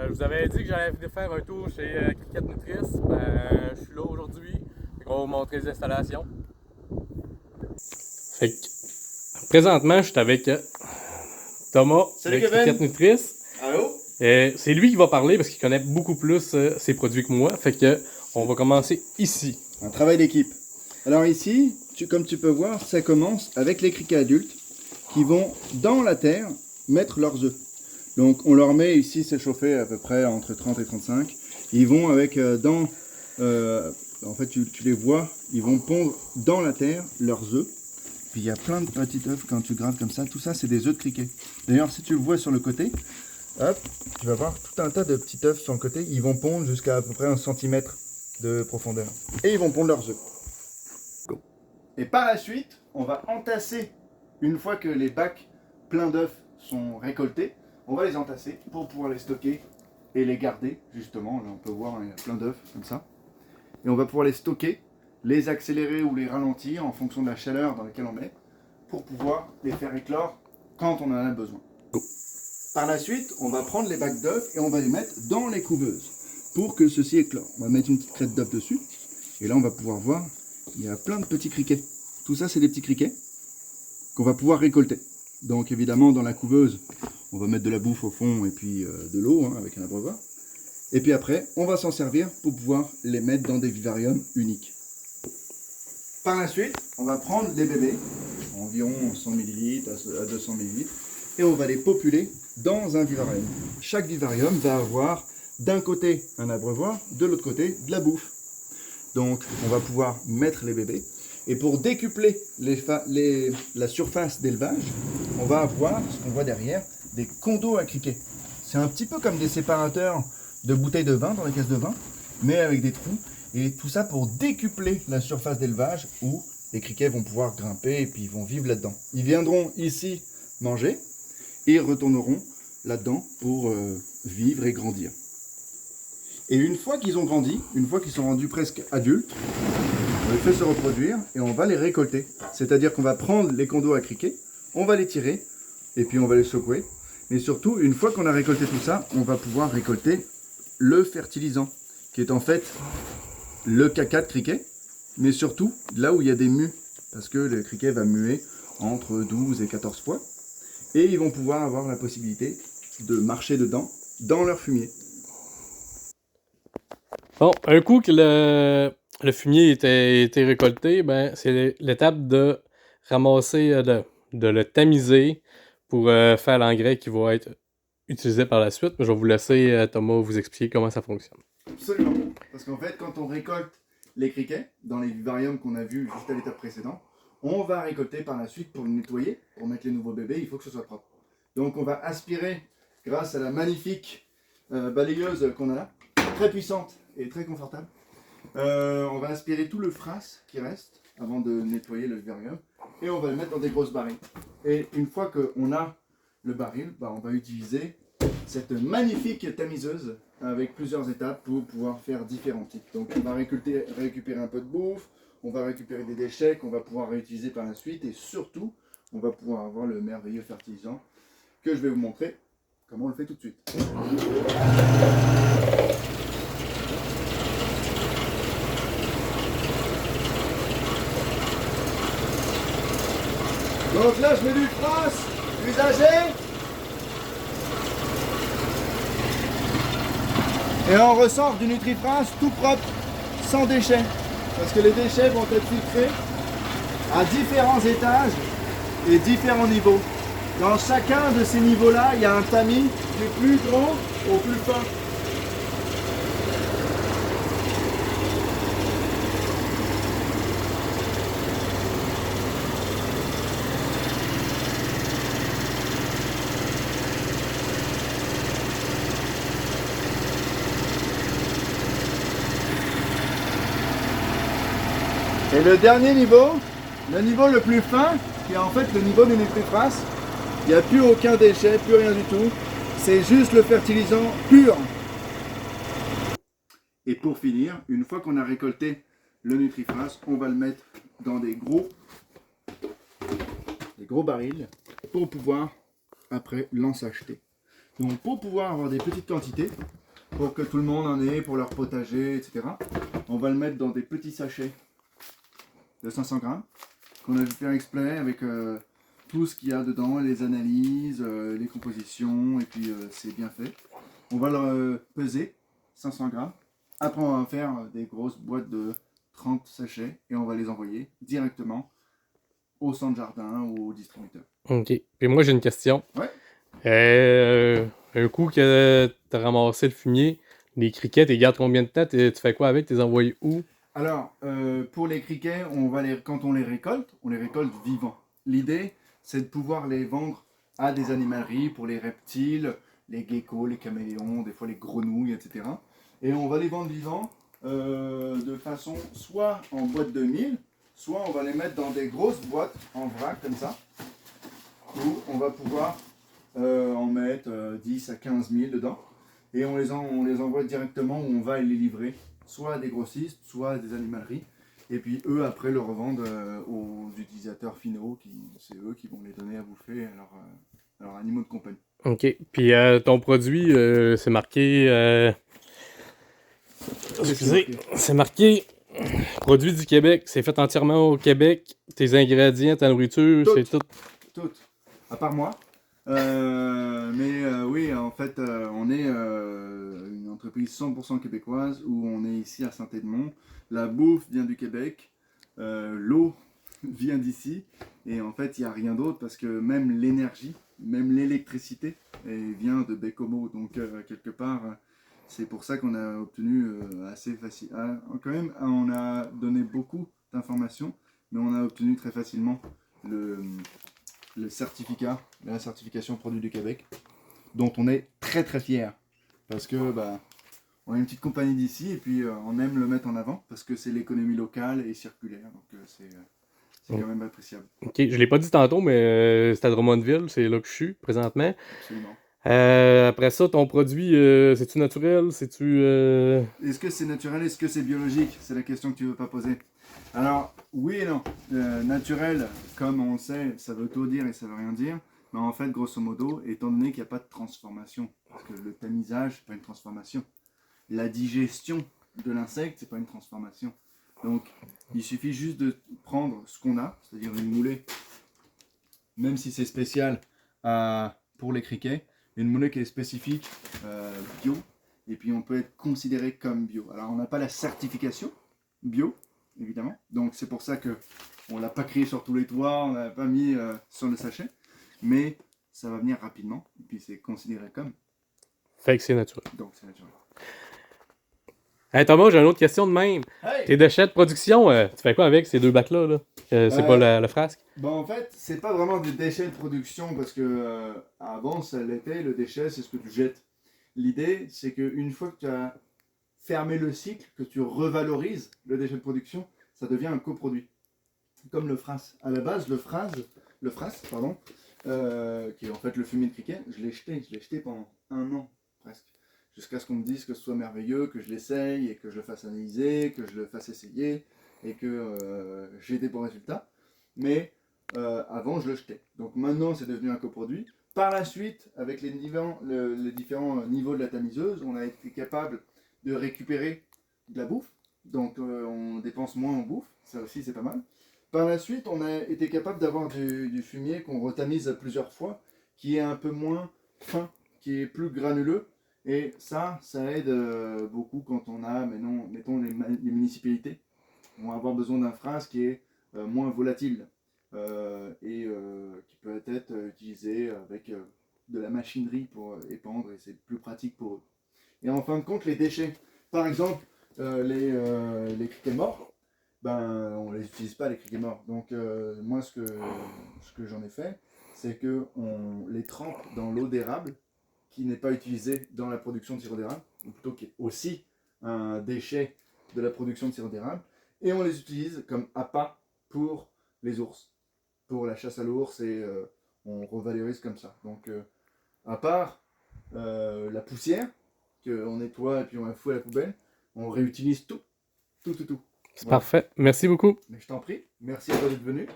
Je vous avais dit que j'allais venir faire un tour chez Cricket Nutrice. Je suis là aujourd'hui. On va vous montrer les installations. Fait que, présentement, je suis avec Thomas Salut de Kevin. Cricket Nutrice. Allô? C'est lui qui va parler parce qu'il connaît beaucoup plus ses produits que moi. Fait que on va commencer ici. Un travail d'équipe. Alors ici, comme tu peux voir, ça commence avec les criquets adultes qui vont dans la terre mettre leurs œufs. Donc on leur met ici s'échauffer à peu près entre 30 et 35. Ils vont avec en fait tu les vois, ils vont pondre dans la terre leurs œufs. Puis il y a plein de petits œufs quand tu grattes comme ça. Tout ça c'est des œufs de criquets. D'ailleurs si tu le vois sur le côté, hop, tu vas voir tout un tas de petits œufs sur le côté. Ils vont pondre jusqu'à à peu près 1 centimètre de profondeur. Et ils vont pondre leurs œufs. Et par la suite, on va entasser, une fois que les bacs pleins d'œufs sont récoltés, on va les entasser pour pouvoir les stocker et les garder, justement. Là, on peut voir, il y a plein d'œufs comme ça. Et on va pouvoir les stocker, les accélérer ou les ralentir en fonction de la chaleur dans laquelle on met, pour pouvoir les faire éclore quand on en a besoin. Par la suite, on va prendre les bacs d'œufs et on va les mettre dans les couveuses pour que ceci éclore. On va mettre une petite crête d'œuf dessus. Et là, on va pouvoir voir, il y a plein de petits criquets. Tout ça, c'est des petits criquets qu'on va pouvoir récolter. Donc, évidemment, dans la couveuse, on va mettre de la bouffe au fond et puis de l'eau avec un abreuvoir. Et puis après, on va s'en servir pour pouvoir les mettre dans des vivariums uniques. Par la suite, on va prendre les bébés, environ 100 ml à 200 ml, et on va les populer dans un vivarium. Chaque vivarium va avoir d'un côté un abreuvoir, de l'autre côté de la bouffe. Donc on va pouvoir mettre les bébés. Et pour décupler la surface d'élevage, on va avoir, ce qu'on voit derrière, des condos à criquets. C'est un petit peu comme des séparateurs de bouteilles de vin dans les caisses de vin, mais avec des trous. Et tout ça pour décupler la surface d'élevage où les criquets vont pouvoir grimper et puis ils vont vivre là-dedans. Ils viendront ici manger et ils retourneront là-dedans pour vivre et grandir. Et une fois qu'ils ont grandi, une fois qu'ils sont rendus presque adultes, on les fait se reproduire et on va les récolter. C'est-à-dire qu'on va prendre les condos à criquets, on va les tirer et puis on va les secouer. Mais surtout, une fois qu'on a récolté tout ça, on va pouvoir récolter le fertilisant, qui est en fait le caca de criquet, mais surtout là où il y a des mues, parce que le criquet va muer entre 12 et 14 fois, et ils vont pouvoir avoir la possibilité de marcher dedans, dans leur fumier. Bon, un coup que le fumier était récolté, c'est l'étape de ramasser, de le tamiser pour faire l'engrais qui va être utilisé par la suite. Mais je vais vous laisser, Thomas, vous expliquer comment ça fonctionne. Absolument. Parce qu'en fait, quand on récolte les criquets, dans les vivariums qu'on a vus juste à l'étape précédente, on va récolter par la suite pour le nettoyer, pour mettre les nouveaux bébés, il faut que ce soit propre. Donc on va aspirer, grâce à la magnifique balayeuse qu'on a là, très puissante et très confortable. On va aspirer tout le fras qui reste avant de nettoyer le vivarium et on va le mettre dans des grosses barils. Et une fois qu'on a le baril, on va utiliser cette magnifique tamiseuse avec plusieurs étapes pour pouvoir faire différents types. Donc on va récupérer un peu de bouffe, on va récupérer des déchets qu'on va pouvoir réutiliser par la suite et surtout on va pouvoir avoir le merveilleux fertilisant que je vais vous montrer comment on le fait tout de suite. Donc là je mets du France usagé et on ressort du Nutrifrance tout propre, sans déchets. Parce que les déchets vont être filtrés à différents étages et différents niveaux. Dans chacun de ces niveaux-là, il y a un tamis du plus grand au plus fin. Et le dernier niveau, le niveau le plus fin, qui est en fait le niveau du Nutrifrance, il n'y a plus aucun déchet, plus rien du tout. C'est juste le fertilisant pur. Et pour finir, une fois qu'on a récolté le Nutrifrance, on va le mettre dans des gros barils pour pouvoir après l'ensacheter. Donc pour pouvoir avoir des petites quantités, pour que tout le monde en ait pour leur potager, etc., on va le mettre dans des petits sachets de 500 grammes qu'on a fait exprès avec tout ce qu'il y a dedans, les analyses, les compositions, et puis c'est bien fait. On va le peser, 500 grammes. Après, on va faire des grosses boîtes de 30 sachets et on va les envoyer directement au centre jardin ou au distributeur. OK. Puis moi, j'ai une question. Ouais. Un coup que t'as ramassé le fumier, les criquets, tu les gardes combien de temps? Tu fais quoi avec? Tu les envoies où? Alors, pour les criquets, quand on les récolte vivants. L'idée, c'est de pouvoir les vendre à des animaleries pour les reptiles, les geckos, les caméléons, des fois les grenouilles, etc. Et on va les vendre vivants de façon soit en boîte de 1000, soit on va les mettre dans des grosses boîtes en vrac comme ça, où on va pouvoir en mettre 10 à 15 000 dedans. Et on les envoie directement où on va les livrer, soit à des grossistes, soit à des animaleries. Et puis eux, après, le revendent aux utilisateurs finaux, c'est eux qui vont les donner à bouffer à leurs animaux de compagnie. OK. Puis ton produit, c'est marqué... excusez, c'est marqué produit du Québec. C'est fait entièrement au Québec. Tes ingrédients, ta nourriture, Tout. c'est tout. Tout. À part moi. Oui, en fait, on est une entreprise 100% québécoise où on est ici à Saint-Édemond. La bouffe vient du Québec, l'eau vient d'ici, et en fait, il n'y a rien d'autre parce que même l'énergie, même l'électricité, elle vient de Bécomo. Donc, quelque part, c'est pour ça qu'on a obtenu assez facile. Quand même, on a donné beaucoup d'informations, mais on a obtenu très facilement le certificat, la certification produit du Québec, dont on est très très fier. Parce que on est une petite compagnie d'ici et puis on aime le mettre en avant parce que c'est l'économie locale et circulaire. Donc c'est quand même appréciable. OK. Je l'ai pas dit tantôt, mais c'est à Drummondville. C'est là que je suis présentement. Absolument. Après ça, ton produit, c'est-tu naturel? C'est-tu... Est-ce que c'est naturel? Est-ce que c'est biologique? C'est la question que tu veux pas poser. Alors, oui et non. Naturel, comme on le sait, ça veut tout dire et ça veut rien dire. Mais en fait, grosso modo, étant donné qu'il n'y a pas de transformation, parce que le tamisage, c'est pas une transformation. La digestion de l'insecte, c'est pas une transformation. Donc, il suffit juste de prendre ce qu'on a, c'est-à-dire une moulée, même si c'est spécial pour les criquets, une moulée qui est spécifique bio, et puis on peut être considéré comme bio. Alors, on n'a pas la certification bio, évidemment, donc c'est pour ça que on l'a pas crié sur tous les toits, on l'a pas mis sur le sachet, mais ça va venir rapidement, et puis c'est considéré comme, Fait que c'est naturel. donc c'est naturel. Hey Thomas, j'ai une autre question de même. Hey! Tes déchets de production, tu fais quoi avec ces deux bacs-là? Là? C'est pas la frasque? En fait, c'est pas vraiment des déchets de production parce que avant ça l'était, le déchet c'est ce que tu jettes. L'idée c'est qu'une fois que tu as fermé le cycle, que tu revalorises le déchet de production, ça devient un coproduit. Comme le fras. À la base, le fras, pardon, qui est en fait le fumier de criquet, je l'ai jeté pendant 1 an presque. Jusqu'à ce qu'on me dise que ce soit merveilleux, que je l'essaye et que je le fasse analyser, que je le fasse essayer et que j'ai des bons résultats. Mais avant, je le jetais. Donc maintenant, c'est devenu un coproduit. Par la suite, avec les différents niveaux de la tamiseuse, on a été capable de récupérer de la bouffe. Donc on dépense moins en bouffe. Ça aussi, c'est pas mal. Par la suite, on a été capable d'avoir du fumier qu'on retamise plusieurs fois, qui est un peu moins fin, qui est plus granuleux. Et ça aide beaucoup quand on a, mettons les municipalités vont avoir besoin d'un phrase qui est moins volatile qui peut être utilisé avec de la machinerie pour épandre et c'est plus pratique pour eux. Et en fin de compte, les déchets, par exemple les criquets morts, on les utilise pas les criquets morts. Donc moi ce que j'en ai fait, c'est que on les trempe dans l'eau d'érable qui n'est pas utilisé dans la production de sirop d'érable, ou plutôt qui est aussi un déchet de la production de sirop d'érable, et on les utilise comme appât pour les ours, pour la chasse à l'ours, et on revalorise comme ça. Donc, à part la poussière, qu'on nettoie et puis on la fout à la poubelle, on réutilise tout. C'est parfait. Merci beaucoup. Mais je t'en prie, merci à toi d'être venu.